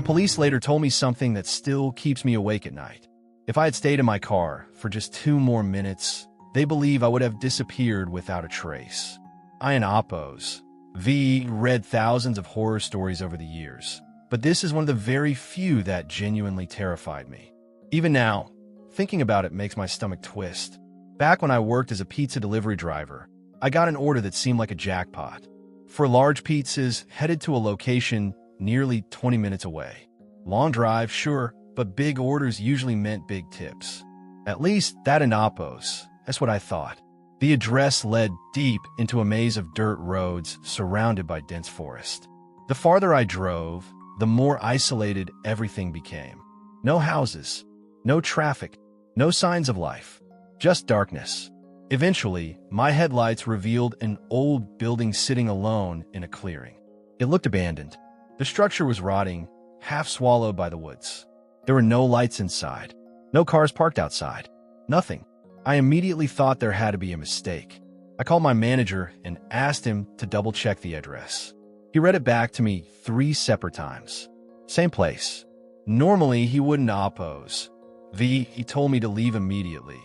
police later told me something that still keeps me awake at night. If I had stayed in my car for just 2 more minutes, they believe I would have disappeared without a trace. I and Oppos. Read thousands of horror stories over the years, but this is one of the very few that genuinely terrified me. Even now, thinking about it makes my stomach twist. Back when I worked as a pizza delivery driver, I got an order that seemed like a jackpot. For large pizzas, headed to a location nearly 20 minutes away. Long drive, sure, but big orders usually meant big tips. At least that in Oppos, that's what I thought. The address led deep into a maze of dirt roads surrounded by dense forest. The farther I drove, the more isolated everything became. No houses, no traffic, no signs of life, just darkness. Eventually, my headlights revealed an old building sitting alone in a clearing. It looked abandoned. The structure was rotting, half swallowed by the woods. There were no lights inside, no cars parked outside, nothing. I immediately thought there had to be a mistake. I called my manager and asked him to double-check the address. He read it back to me 3 separate times. Same place. Normally, he wouldn't oppose. He told me to leave immediately,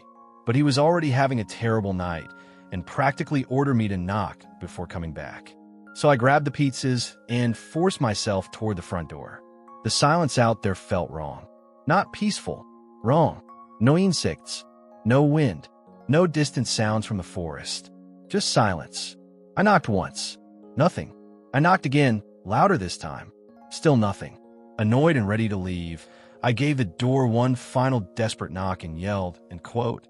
but he was already having a terrible night and practically ordered me to knock before coming back. So I grabbed the pizzas and forced myself toward the front door. The silence out there felt wrong. Not peaceful. Wrong. No insects. No wind. No distant sounds from the forest. Just silence. I knocked once. Nothing. I knocked again, louder this time. Still nothing. Annoyed and ready to leave, I gave the door one final desperate knock and yelled, and quote,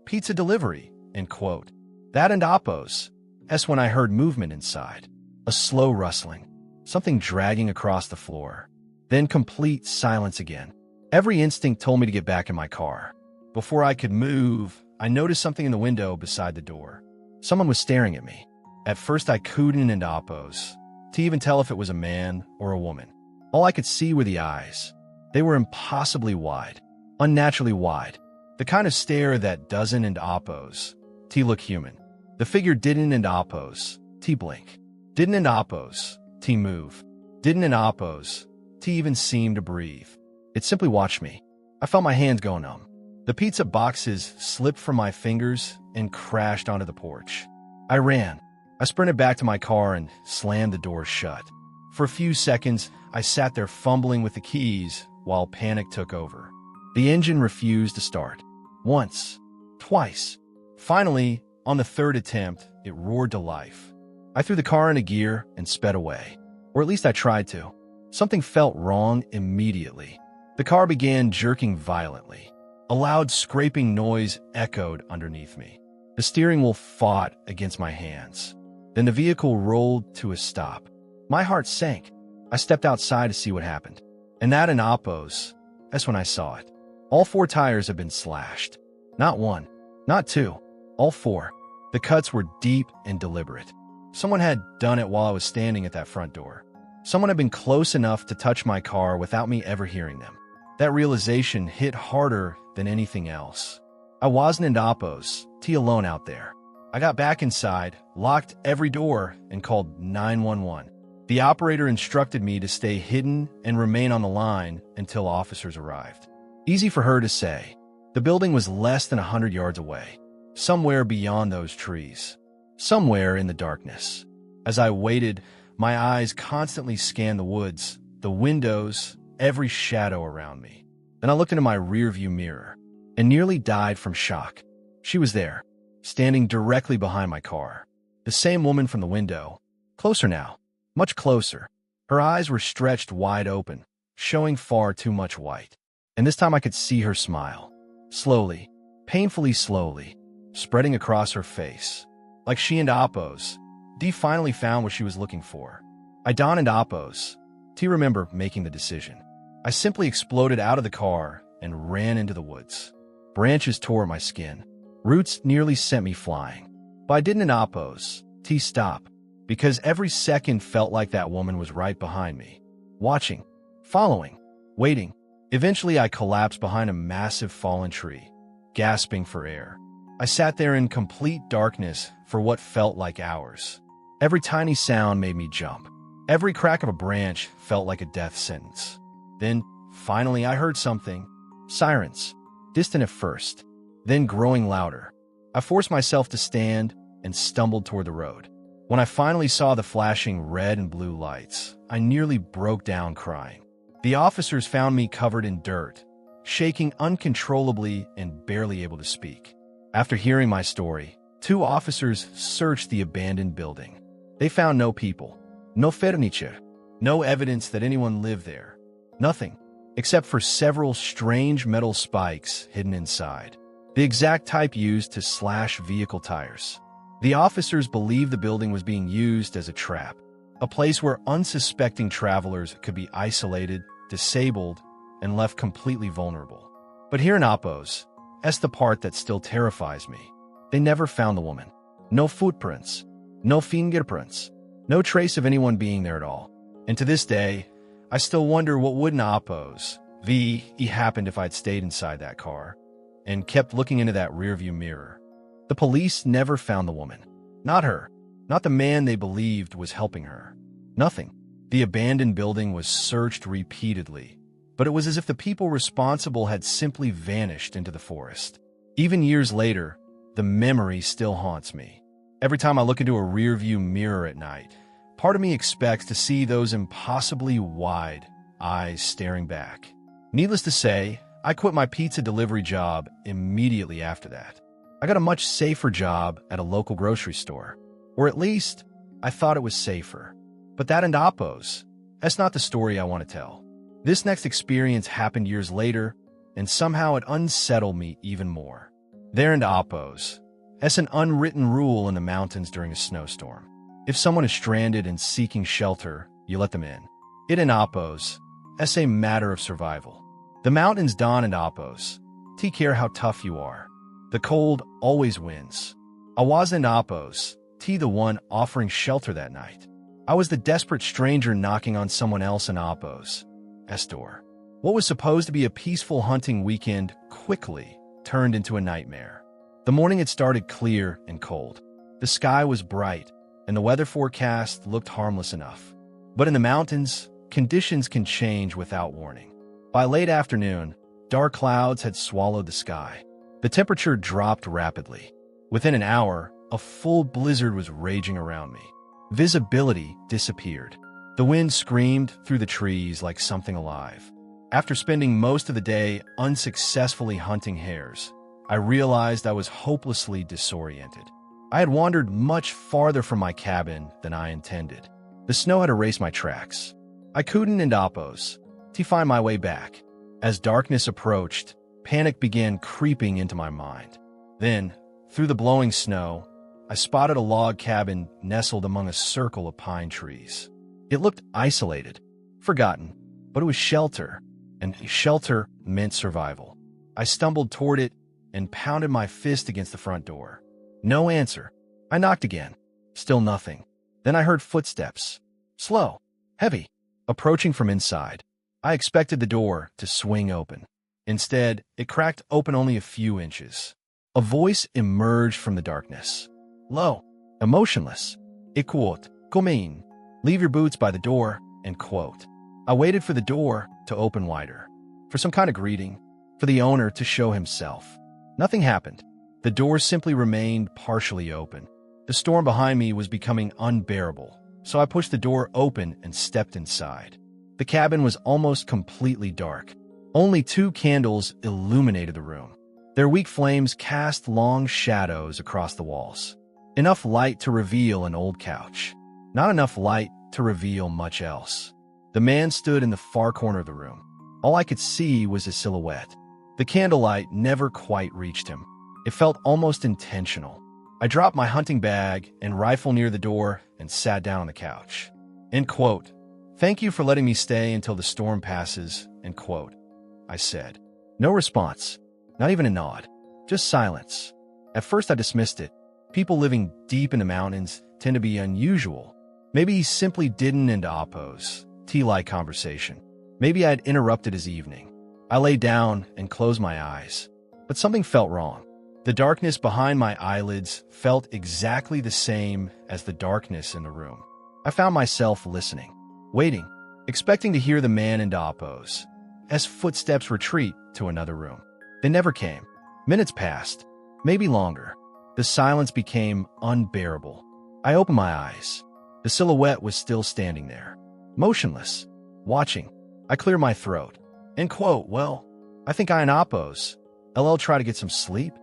"Pizza delivery," end quote. That and Oppos. That's when I heard movement inside. A slow rustling. Something dragging across the floor. Then complete silence again. Every instinct told me to get back in my car. Before I could move, I noticed something in the window beside the door. Someone was staring at me. At first I couldn't and Oppos to even tell if it was a man or a woman. All I could see were the eyes. They were impossibly wide, unnaturally wide. The kind of stare that doesn't and Oppos to look human. The figure didn't and Oppos to blink. Didn't and Oppos to move. Didn't and Oppos to even seem to breathe. It simply watched me. I felt my hands go numb. The pizza boxes slipped from my fingers and crashed onto the porch. I ran. I sprinted back to my car and slammed the door shut. For a few seconds, I sat there fumbling with the keys while panic took over. The engine refused to start. Once. Twice. Finally, on the 3rd attempt, it roared to life. I threw the car into gear and sped away. Or at least I tried to. Something felt wrong immediately. The car began jerking violently. A loud scraping noise echoed underneath me. The steering wheel fought against my hands. Then the vehicle rolled to a stop. My heart sank. I stepped outside to see what happened. And that in Oppos, that's when I saw it. All 4 tires had been slashed. Not 1, not 2, all 4. The cuts were deep and deliberate. Someone had done it while I was standing at that front door. Someone had been close enough to touch my car without me ever hearing them. That realization hit harder than anything else. I wasn't in Oppos, alone out there. I got back inside, locked every door, and called 911. The operator instructed me to stay hidden and remain on the line until officers arrived. Easy for her to say. The building was less than 100 yards away, somewhere beyond those trees, somewhere in the darkness. As I waited, my eyes constantly scanned the woods, the windows, every shadow around me. Then I looked into my rearview mirror and nearly died from shock. She was there, standing directly behind my car. The same woman from the window. Closer now. Much closer. Her eyes were stretched wide open, showing far too much white. And this time I could see her smile. Slowly, painfully slowly, spreading across her face. Like she and Oppos, Dee finally found what she was looking for. I Don and Oppos. T remember making the decision. I simply exploded out of the car and ran into the woods. Branches tore at my skin. Roots nearly sent me flying. But I didn't Oppos. T stop. Because every second felt like that woman was right behind me. Watching. Following. Waiting. Eventually I collapsed behind a massive fallen tree, gasping for air. I sat there in complete darkness for what felt like hours. Every tiny sound made me jump. Every crack of a branch felt like a death sentence. Then, finally, I heard something. Sirens. Distant at first, then growing louder. I forced myself to stand and stumbled toward the road. When I finally saw the flashing red and blue lights, I nearly broke down crying. The officers found me covered in dirt, shaking uncontrollably and barely able to speak. After hearing my story, 2 officers searched the abandoned building. They found no people, no furniture, no evidence that anyone lived there. Nothing, except for several strange metal spikes hidden inside, the exact type used to slash vehicle tires. The officers believed the building was being used as a trap, a place where unsuspecting travelers could be isolated, disabled, and left completely vulnerable. But here in Apos, that's the part that still terrifies me. They never found the woman. No footprints, no fingerprints, no trace of anyone being there at all. And to this day, I still wonder what would in Apos happened if I'd stayed inside that car and kept looking into that rearview mirror. The police never found the woman. Not her. Not the man they believed was helping her. Nothing. The abandoned building was searched repeatedly, but it was as if the people responsible had simply vanished into the forest. Even years later, the memory still haunts me. Every time I look into a rearview mirror at night, part of me expects to see those impossibly wide eyes staring back. Needless to say, I quit my pizza delivery job immediately after that. I got a much safer job at a local grocery store. Or at least, I thought it was safer. But that and Apos, that's not the story I want to tell. This next experience happened years later, and somehow it unsettled me even more. There in Apos, that's an unwritten rule in the mountains during a snowstorm. If someone is stranded and seeking shelter, you let them in. It in Apos, that's a matter of survival. The mountains don't in Apos. Take care how tough you are. The cold always wins. I wasn't Apos, the one offering shelter that night. I was the desperate stranger knocking on someone else in Apos' door. What was supposed to be a peaceful hunting weekend quickly turned into a nightmare. The morning had started clear and cold. The sky was bright, and the weather forecast looked harmless enough. But in the mountains, conditions can change without warning. By late afternoon, dark clouds had swallowed the sky. The temperature dropped rapidly. Within an hour, a full blizzard was raging around me. Visibility disappeared. The wind screamed through the trees like something alive. After spending most of the day unsuccessfully hunting hares, I realized I was hopelessly disoriented. I had wandered much farther from my cabin than I intended. The snow had erased my tracks. I couldn't end Apos to find my way back. As darkness approached, panic began creeping into my mind. Then, through the blowing snow, I spotted a log cabin nestled among a circle of pine trees. It looked isolated, forgotten, but it was shelter, and shelter meant survival. I stumbled toward it and pounded my fist against the front door. No answer. I knocked again. Still nothing. Then I heard footsteps. Slow, heavy, approaching from inside. I expected the door to swing open. Instead, it cracked open only a few inches. A voice emerged from the darkness. Low, emotionless. It quote, "Come in. Leave your boots by the door," end quote. I waited for the door to open wider, for some kind of greeting, for the owner to show himself. Nothing happened. The door simply remained partially open. The storm behind me was becoming unbearable, so I pushed the door open and stepped inside. The cabin was almost completely dark. Only 2 candles illuminated the room. Their weak flames cast long shadows across the walls. Enough light to reveal an old couch. Not enough light to reveal much else. The man stood in the far corner of the room. All I could see was his silhouette. The candlelight never quite reached him. It felt almost intentional. I dropped my hunting bag and rifle near the door and sat down on the couch. End quote. "Thank you for letting me stay until the storm passes," end quote. I said. No response. Not even a nod. Just silence. At first I dismissed it. People living deep in the mountains tend to be unusual. Maybe he simply didn't end Apos' tea-like conversation. Maybe I had interrupted his evening. I lay down and closed my eyes. But something felt wrong. The darkness behind my eyelids felt exactly the same as the darkness in the room. I found myself listening, waiting, expecting to hear the man in Apo's footsteps retreat to another room. They never came. Minutes passed, maybe longer. The silence became unbearable. I opened my eyes. The silhouette was still standing there, motionless, watching. I cleared my throat. End quote. Well, I think I and Apo's. LL try to get some sleep?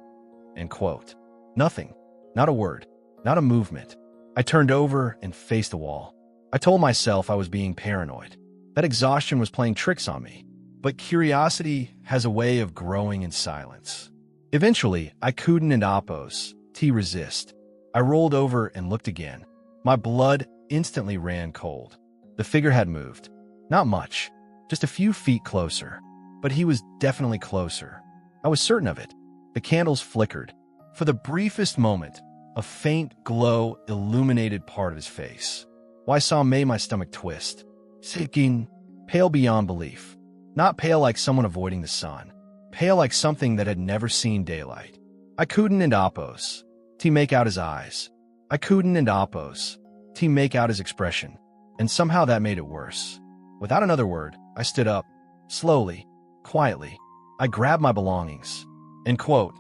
End quote. Nothing. Not a word. Not a movement. I turned over and faced the wall. I told myself I was being paranoid, that exhaustion was playing tricks on me. But curiosity has a way of growing in silence. Eventually, I couldn't and Apo's resist. I rolled over and looked again. My blood instantly ran cold. The figure had moved. Not much, just a few feet closer. But he was definitely closer. I was certain of it. The candles flickered. For the briefest moment, a faint glow illuminated part of his face. What I saw made my stomach twist. Seeking, pale beyond belief. Not pale like someone avoiding the sun. Pale like something that had never seen daylight. I couldn't and Apo's make out his eyes. I couldn't and Apo's make out his expression. And somehow that made it worse. Without another word, I stood up. Slowly, quietly. I grabbed my belongings. End quote.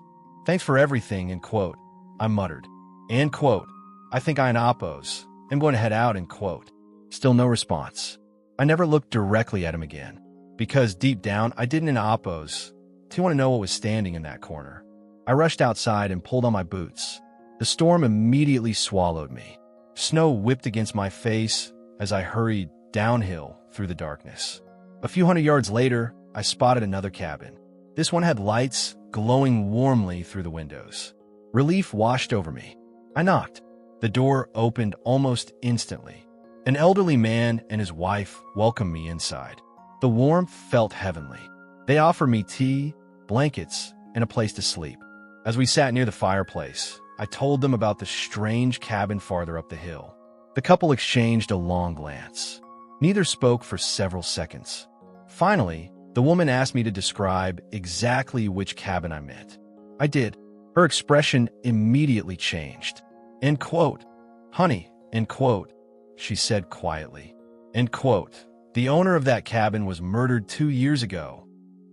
Thanks for everything, end quote. I muttered. End quote. I think I and Apo's. I'm going to head out, end quote. Still no response. I never looked directly at him again. Because deep down, I didn't and Apo's want to know what was standing in that corner. I rushed outside and pulled on my boots. The storm immediately swallowed me. Snow whipped against my face as I hurried downhill through the darkness. A few hundred yards later, I spotted another cabin. This one had lights glowing warmly through the windows. Relief washed over me. I knocked. The door opened almost instantly. An elderly man and his wife welcomed me inside. The warmth felt heavenly. They offered me tea, blankets, and a place to sleep. As we sat near the fireplace, I told them about the strange cabin farther up the hill. The couple exchanged a long glance. Neither spoke for several seconds. Finally, the woman asked me to describe exactly which cabin I meant. I did. Her expression immediately changed. End quote. Honey, end quote, she said quietly. End quote. The owner of that cabin was murdered 2 years ago.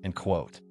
End quote.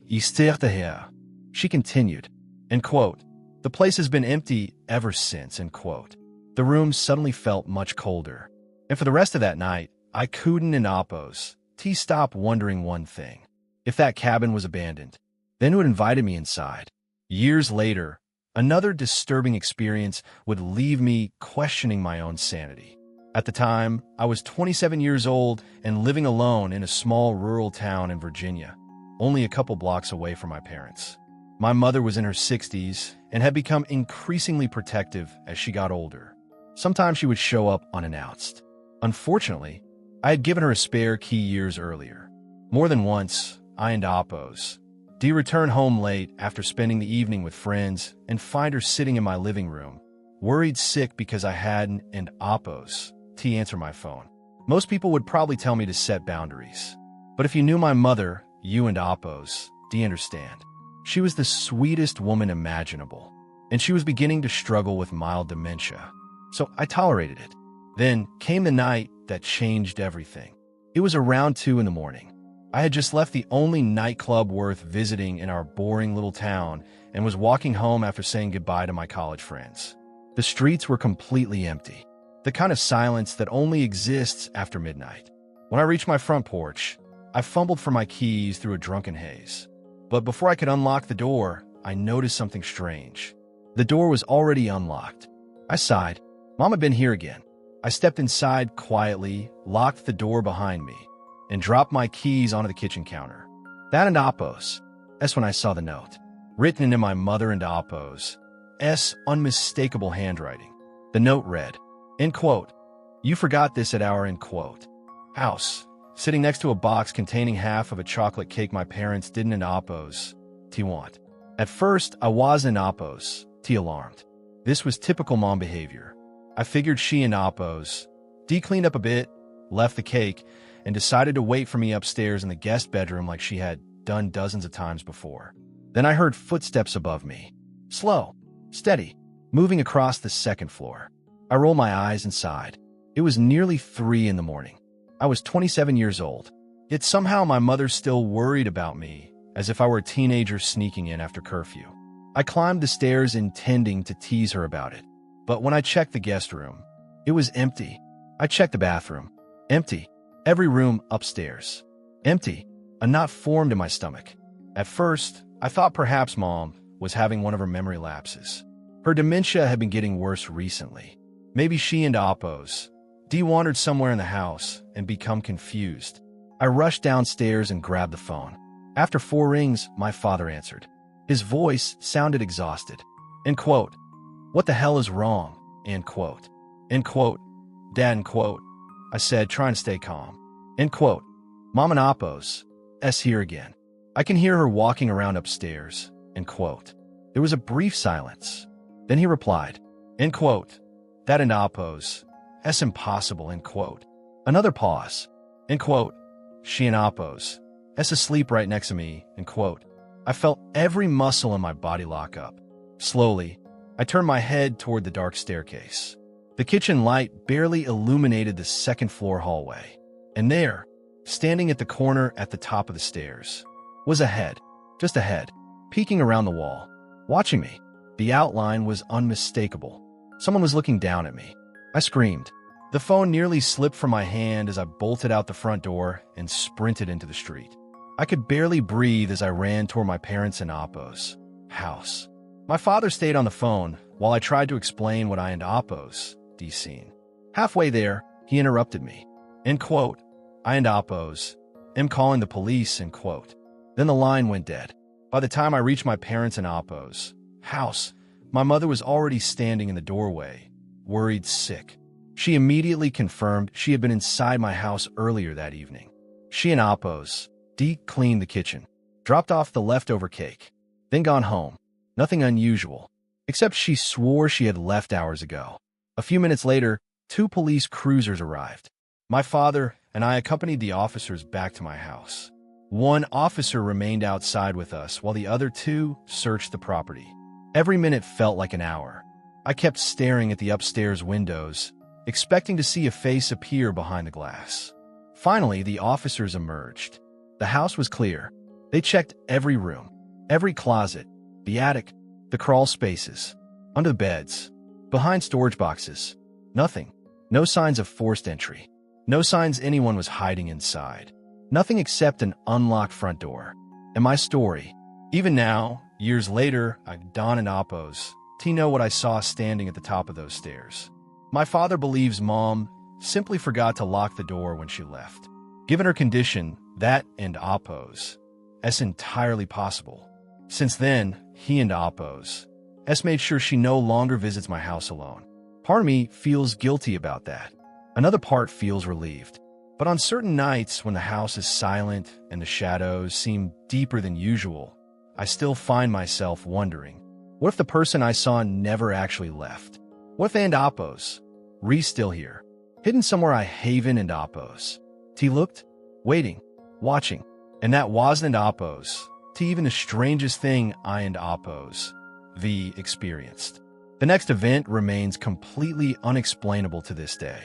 She continued. End quote. The place has been empty ever since, end quote. The room suddenly felt much colder. And for the rest of that night, I couldn't and Apo's stop wondering one thing. If that cabin was abandoned, then who had invited me inside? Years later, another disturbing experience would leave me questioning my own sanity. At the time, I was 27 years old and living alone in a small rural town in Virginia, only a couple blocks away from my parents. My mother was in her 60s and had become increasingly protective as she got older. Sometimes she would show up unannounced. Unfortunately, I had given her a spare key years earlier. More than once, I and Apo's return home late after spending the evening with friends and find her sitting in my living room, worried sick because I hadn't and Apo's answer my phone. Most people would probably tell me to set boundaries. But if you knew my mother, you and Apo's, understand. She was the sweetest woman imaginable, and she was beginning to struggle with mild dementia. So I tolerated it. Then came the night that changed everything. It was around 2 in the morning. I had just left the only nightclub worth visiting in our boring little town and was walking home after saying goodbye to my college friends. The streets were completely empty, the kind of silence that only exists after midnight. When I reached my front porch, I fumbled for my keys through a drunken haze. But before I could unlock the door, I noticed something strange. The door was already unlocked. I sighed. Mom had been here again. I stepped inside quietly, locked the door behind me, and dropped my keys onto the kitchen counter. That and Apo's. That's when I saw the note, written in my mother and Apo's unmistakable handwriting. The note read, end quote, "You forgot this at our end quote house," sitting next to a box containing half of a chocolate cake my parents didn't and Apo's want. At first, I was in Apo's alarmed. This was typical mom behavior. I figured she and Apo's cleaned up a bit, left the cake, and decided to wait for me upstairs in the guest bedroom like she had done dozens of times before. Then I heard footsteps above me. Slow, steady, moving across the second floor. I rolled my eyes and sighed. It was nearly 3 in the morning. I I was 27 years old. Yet somehow my mother still worried about me, as if I were a teenager sneaking in after curfew. I climbed the stairs intending to tease her about it. But when I checked the guest room, it was empty. I checked the bathroom. Empty. Every room upstairs. Empty. A knot formed in my stomach. At first, I thought perhaps Mom was having one of her memory lapses. Her dementia had been getting worse recently. Maybe she and Oppos wandered somewhere in the house and become confused. I rushed downstairs and grabbed the phone. After 4 rings, my father answered. His voice sounded exhausted. End quote. What the hell is wrong? End quote. End quote. Dad, end quote. I said, trying to stay calm. End quote. Mom and Oppos here again. I can hear her walking around upstairs. End quote. There was a brief silence. Then he replied. End quote. That and Oppos impossible. End quote. Another pause. End quote. She and Oppos asleep right next to me. End quote. I felt every muscle in my body lock up. Slowly, I turned my head toward the dark staircase. The kitchen light barely illuminated the second-floor hallway. And there, standing at the corner at the top of the stairs, was a head, just a head, peeking around the wall, watching me. The outline was unmistakable. Someone was looking down at me. I screamed. The phone nearly slipped from my hand as I bolted out the front door and sprinted into the street. I could barely breathe as I ran toward my parents' and Oppos' house. My father stayed on the phone while I tried to explain what I and Oppos' seen. Halfway there, he interrupted me. End quote. I and Oppos calling the police. End quote. Then the line went dead. By the time I reached my parents' and Oppos' house, my mother was already standing in the doorway, worried sick. She immediately confirmed she had been inside my house earlier that evening. She and Oppos cleaned the kitchen, dropped off the leftover cake, then gone home. Nothing unusual, except she swore she had left hours ago. A few minutes later, 2 police cruisers arrived. My father and I accompanied the officers back to my house. 1 officer remained outside with us while the other 2 searched the property. Every minute felt like an hour. I kept staring at the upstairs windows, expecting to see a face appear behind the glass. Finally, the officers emerged. The house was clear. They checked every room, every closet, the attic, the crawl spaces, under the beds, behind storage boxes. Nothing. No signs of forced entry. No signs anyone was hiding inside. Nothing except an unlocked front door. And my story. Even now, years later, Don and Oppos know what I saw standing at the top of those stairs. My father believes Mom simply forgot to lock the door when she left. Given her condition, that and Oppos' entirely possible. Since then, he and Oppos' made sure she no longer visits my house alone. Part of me feels guilty about that. Another part feels relieved. But on certain nights when the house is silent and the shadows seem deeper than usual, I still find myself wondering, what if the person I saw never actually left? What if and Oppos' still here, hidden somewhere I haven and Oppos'? He looked, waiting, watching, and that wasn't Oppos', even the strangest thing I and Oppos' experienced. The next event remains completely unexplainable to this day.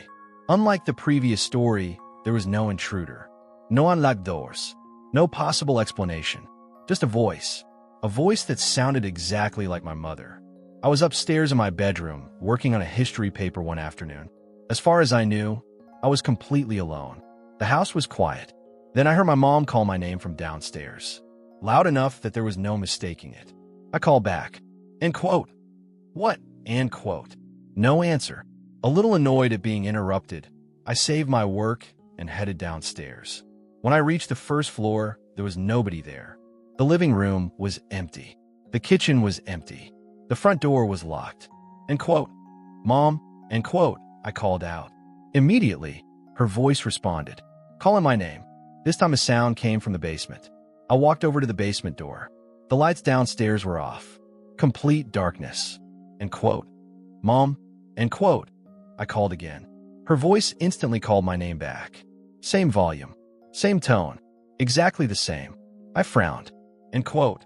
Unlike the previous story, there was no intruder, no unlocked doors, no possible explanation, just a voice that sounded exactly like my mother. I was upstairs in my bedroom, working on a history paper one afternoon. As far as I knew, I was completely alone. The house was quiet. Then I heard my mom call my name from downstairs, loud enough that there was no mistaking it. I called back. End quote. What? End quote. No answer. A little annoyed at being interrupted, I saved my work and headed downstairs. When I reached the first floor, there was nobody there. The living room was empty. The kitchen was empty. The front door was locked. End quote. Mom, end quote, I called out. Immediately, her voice responded, calling my name. This time a sound came from the basement. I walked over to the basement door. The lights downstairs were off. Complete darkness. End quote. Mom, end quote, I called again. Her voice instantly called my name back. Same volume, same tone, exactly the same. I frowned. End quote.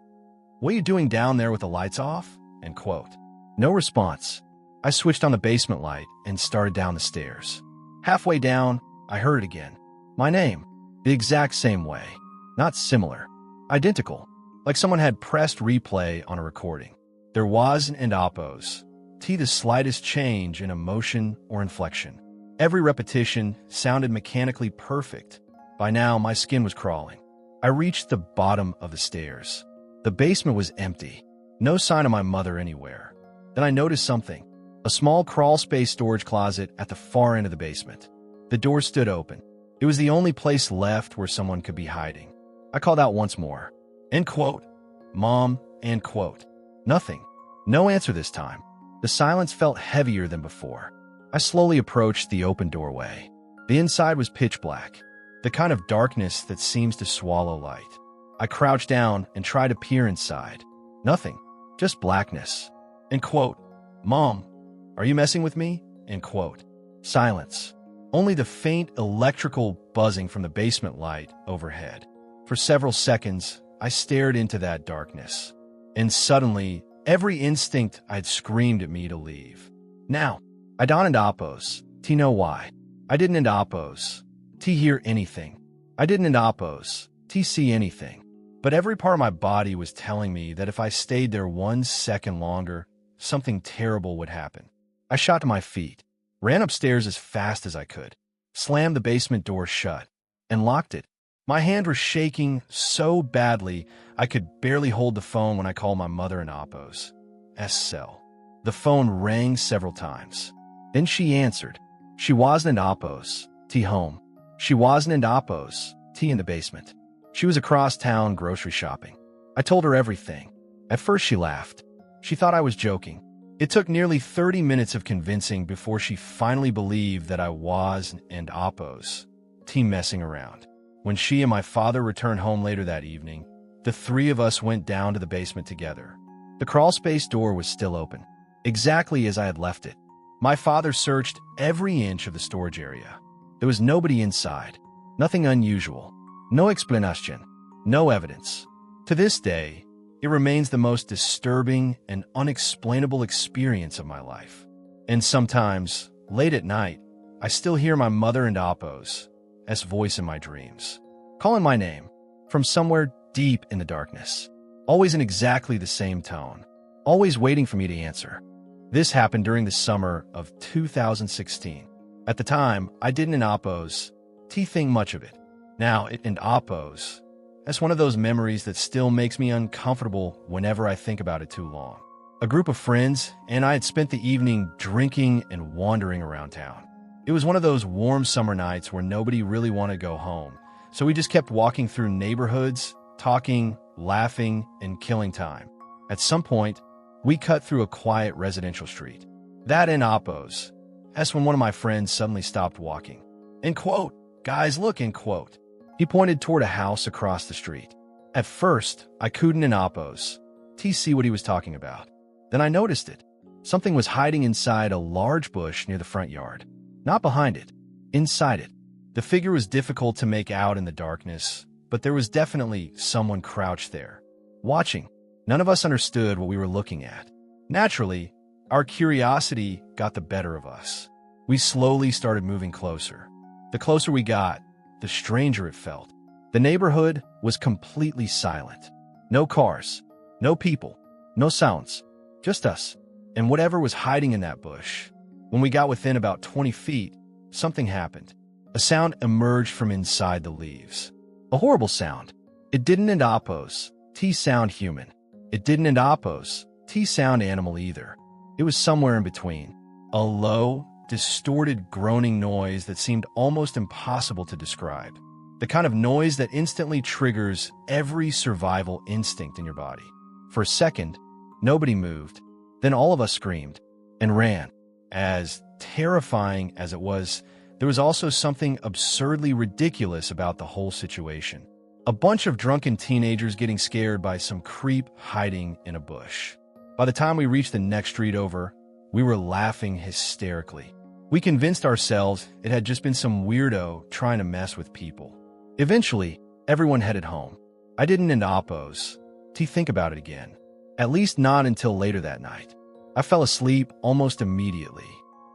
What are you doing down there with the lights off? End quote. No response. I switched on the basement light and started down the stairs. Halfway down, I heard it again. My name. The exact same way. Not similar. Identical. Like someone had pressed replay on a recording. There was an oppose. T the slightest change in emotion or inflection. Every repetition sounded mechanically perfect. By now, my skin was crawling. I reached the bottom of the stairs. The basement was empty. No sign of my mother anywhere. Then I noticed something. A small crawl-space storage closet at the far end of the basement. The door stood open. It was the only place left where someone could be hiding. I called out once more. End quote. Mom, end quote. Nothing. No answer this time. The silence felt heavier than before. I slowly approached the open doorway. The inside was pitch black, the kind of darkness that seems to swallow light. I crouched down and tried to peer inside. Nothing. Just blackness. End quote. Mom, are you messing with me? End quote. Silence. Only the faint electrical buzzing from the basement light overhead. For several seconds, I stared into that darkness. And suddenly, every instinct I'd screamed at me to leave. Now, I don't oppose. T know why. I didn't oppose. T hear anything. I didn't oppose. T see anything. But every part of my body was telling me that if I stayed there 1 second longer, something terrible would happen. I shot to my feet, ran upstairs as fast as I could, slammed the basement door shut, and locked it. My hand was shaking so badly I could barely hold the phone when I called my mother in Oppo's cell. The phone rang several times. Then she answered. She wasn't in Oppo's, T home. She wasn't in Oppo's, T in the basement. She was across town grocery shopping. I told her everything. At first she laughed. She thought I was joking. It took nearly 30 minutes of convincing before she finally believed that I was in Oppo's, T messing around. When she and my father returned home later that evening, the three of us went down to the basement together. The crawlspace door was still open, exactly as I had left it. My father searched every inch of the storage area. There was nobody inside, nothing unusual, no explanation, no evidence. To this day, it remains the most disturbing and unexplainable experience of my life. And sometimes, late at night, I still hear my mother and Oppo's voice in my dreams, calling my name from somewhere deep in the darkness, always in exactly the same tone, always waiting for me to answer. This happened during the summer of 2016. At the time, I didn't Oppo's think much of it. Now, it Oppo's. That's one of those memories that still makes me uncomfortable whenever I think about it too long. A group of friends and I had spent the evening drinking and wandering around town. It was one of those warm summer nights where nobody really wanted to go home, so we just kept walking through neighborhoods, talking, laughing, and killing time. At some point, we cut through a quiet residential street. That in Oppo's. That's when one of my friends suddenly stopped walking. End quote. Guys, look, end quote. He pointed toward a house across the street. At first, I couldn't in Oppo's see what he was talking about. Then I noticed it. Something was hiding inside a large bush near the front yard. Not behind it, inside it. The figure was difficult to make out in the darkness, but there was definitely someone crouched there, watching. None of us understood what we were looking at. Naturally, our curiosity got the better of us. We slowly started moving closer. The closer we got, the stranger it felt. The neighborhood was completely silent. No cars, no people, no sounds, just us, and whatever was hiding in that bush. When we got within about 20 feet, something happened. A sound emerged from inside the leaves. A horrible sound. It didn't Oppo's sound human. It didn't Oppo's sound animal either. It was somewhere in between. A low, distorted groaning noise that seemed almost impossible to describe. The kind of noise that instantly triggers every survival instinct in your body. For a second, nobody moved. Then all of us screamed and ran. As terrifying as it was, there was also something absurdly ridiculous about the whole situation. A bunch of drunken teenagers getting scared by some creep hiding in a bush. By the time we reached the next street over, we were laughing hysterically. We convinced ourselves it had just been some weirdo trying to mess with people. Eventually, everyone headed home. I didn't Oppo's think about it again. At least not until later that night. I fell asleep almost immediately.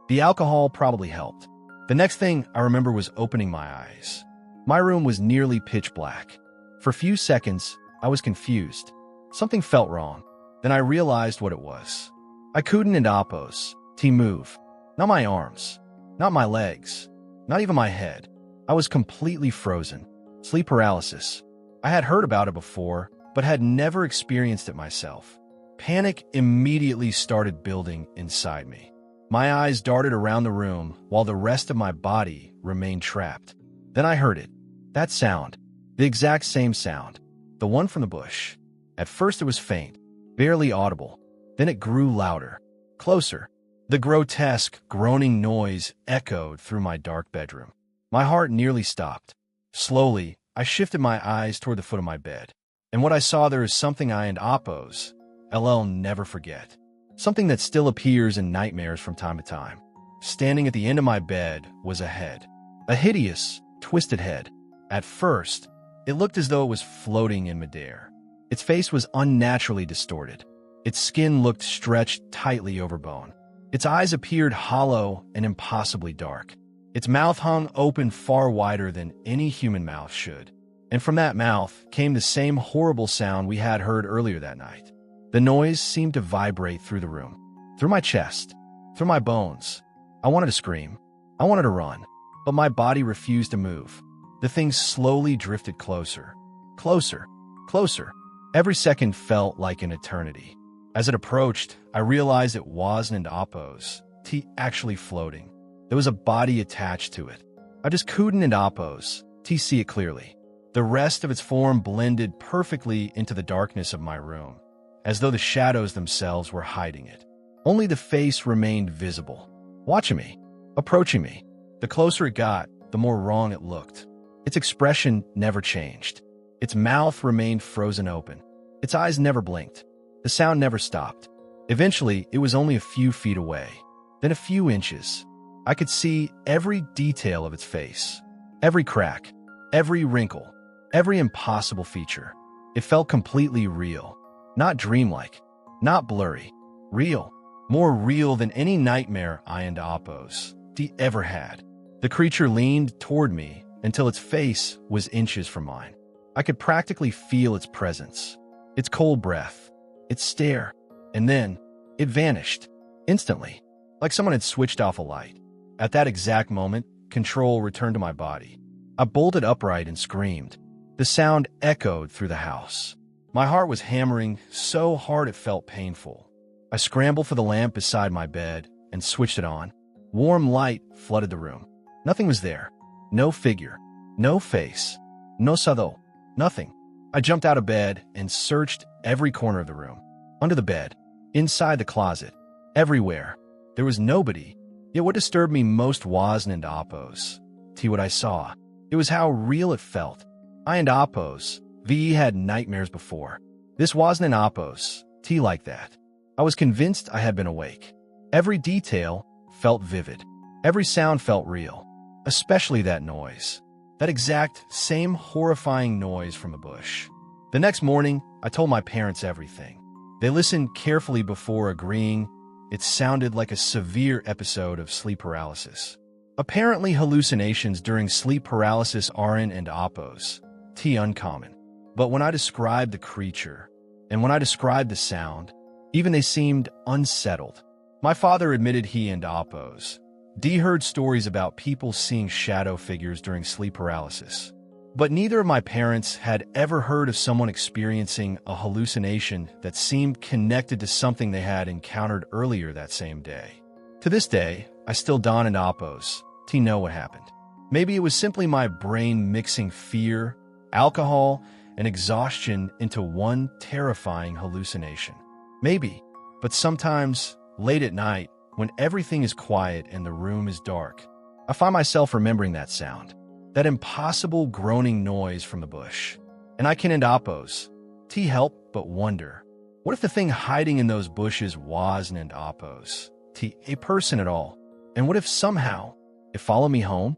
The alcohol probably helped. The next thing I remember was opening my eyes. My room was nearly pitch black. For a few seconds, I was confused. Something felt wrong. Then I realized what it was. I couldn't and Appos, T move. Not my arms. Not my legs. Not even my head. I was completely frozen. Sleep paralysis. I had heard about it before, but had never experienced it myself. Panic immediately started building inside me. My eyes darted around the room while the rest of my body remained trapped. Then I heard it. That sound. The exact same sound. The one from the bush. At first it was faint, barely audible. Then it grew louder. Closer. The grotesque, groaning noise echoed through my dark bedroom. My heart nearly stopped. Slowly, I shifted my eyes toward the foot of my bed. And what I saw there is something I and Appos, LL never forget. Something that still appears in nightmares from time to time. Standing at the end of my bed was a head. A hideous, twisted head. At first, it looked as though it was floating in midair. Its face was unnaturally distorted. Its skin looked stretched tightly over bone. Its eyes appeared hollow and impossibly dark. Its mouth hung open far wider than any human mouth should. And from that mouth came the same horrible sound we had heard earlier that night. The noise seemed to vibrate through the room, through my chest, through my bones. I wanted to scream. I wanted to run, but my body refused to move. The thing slowly drifted closer, closer, closer. Every second felt like an eternity. As it approached, I realized it wasn't Appos, T actually floating. There was a body attached to it. I just couldn't and Appos, T see it clearly. The rest of its form blended perfectly into the darkness of my room, as though the shadows themselves were hiding it. Only the face remained visible, watching me, approaching me. The closer it got, the more wrong it looked. Its expression never changed. Its mouth remained frozen open. Its eyes never blinked. The sound never stopped. Eventually, it was only a few feet away, then a few inches. I could see every detail of its face, every crack, every wrinkle, every impossible feature. It felt completely real, not dreamlike, not blurry, real, more real than any nightmare I and Appos D ever had. The creature leaned toward me until its face was inches from mine. I could practically feel its presence, its cold breath, its stare, and then it vanished, instantly, like someone had switched off a light. At that exact moment, control returned to my body. I bolted upright and screamed. The sound echoed through the house. My heart was hammering so hard it felt painful. I scrambled for the lamp beside my bed and switched it on. Warm light flooded the room. Nothing was there. No figure. No face. No sado. Nothing. I jumped out of bed and searched every corner of the room. Under the bed. Inside the closet. Everywhere. There was nobody. Yet what disturbed me most wasn't Appos. T what I saw. It was how real it felt. I and Appos, V had nightmares before. This wasn't an Appos, T like that. I was convinced I had been awake. Every detail felt vivid. Every sound felt real. Especially that noise. That exact same horrifying noise from the bush. The next morning, I told my parents everything. They listened carefully before agreeing. It sounded like a severe episode of sleep paralysis. Apparently, hallucinations during sleep paralysis aren't and Appos, T uncommon. But when I described the creature, and when I described the sound, even they seemed unsettled. My father admitted he and Appos, D heard stories about people seeing shadow figures during sleep paralysis. But neither of my parents had ever heard of someone experiencing a hallucination that seemed connected to something they had encountered earlier that same day. To this day, I still don't and Appos T know what happened. Maybe it was simply my brain mixing fear, alcohol, and exhaustion into one terrifying hallucination. Maybe, but sometimes, late at night, when everything is quiet and the room is dark, I find myself remembering that sound. That impossible groaning noise from the bush. And I can and Appos, T help but wonder, what if the thing hiding in those bushes wasn't Appos, T a person at all? And what if somehow it followed me home?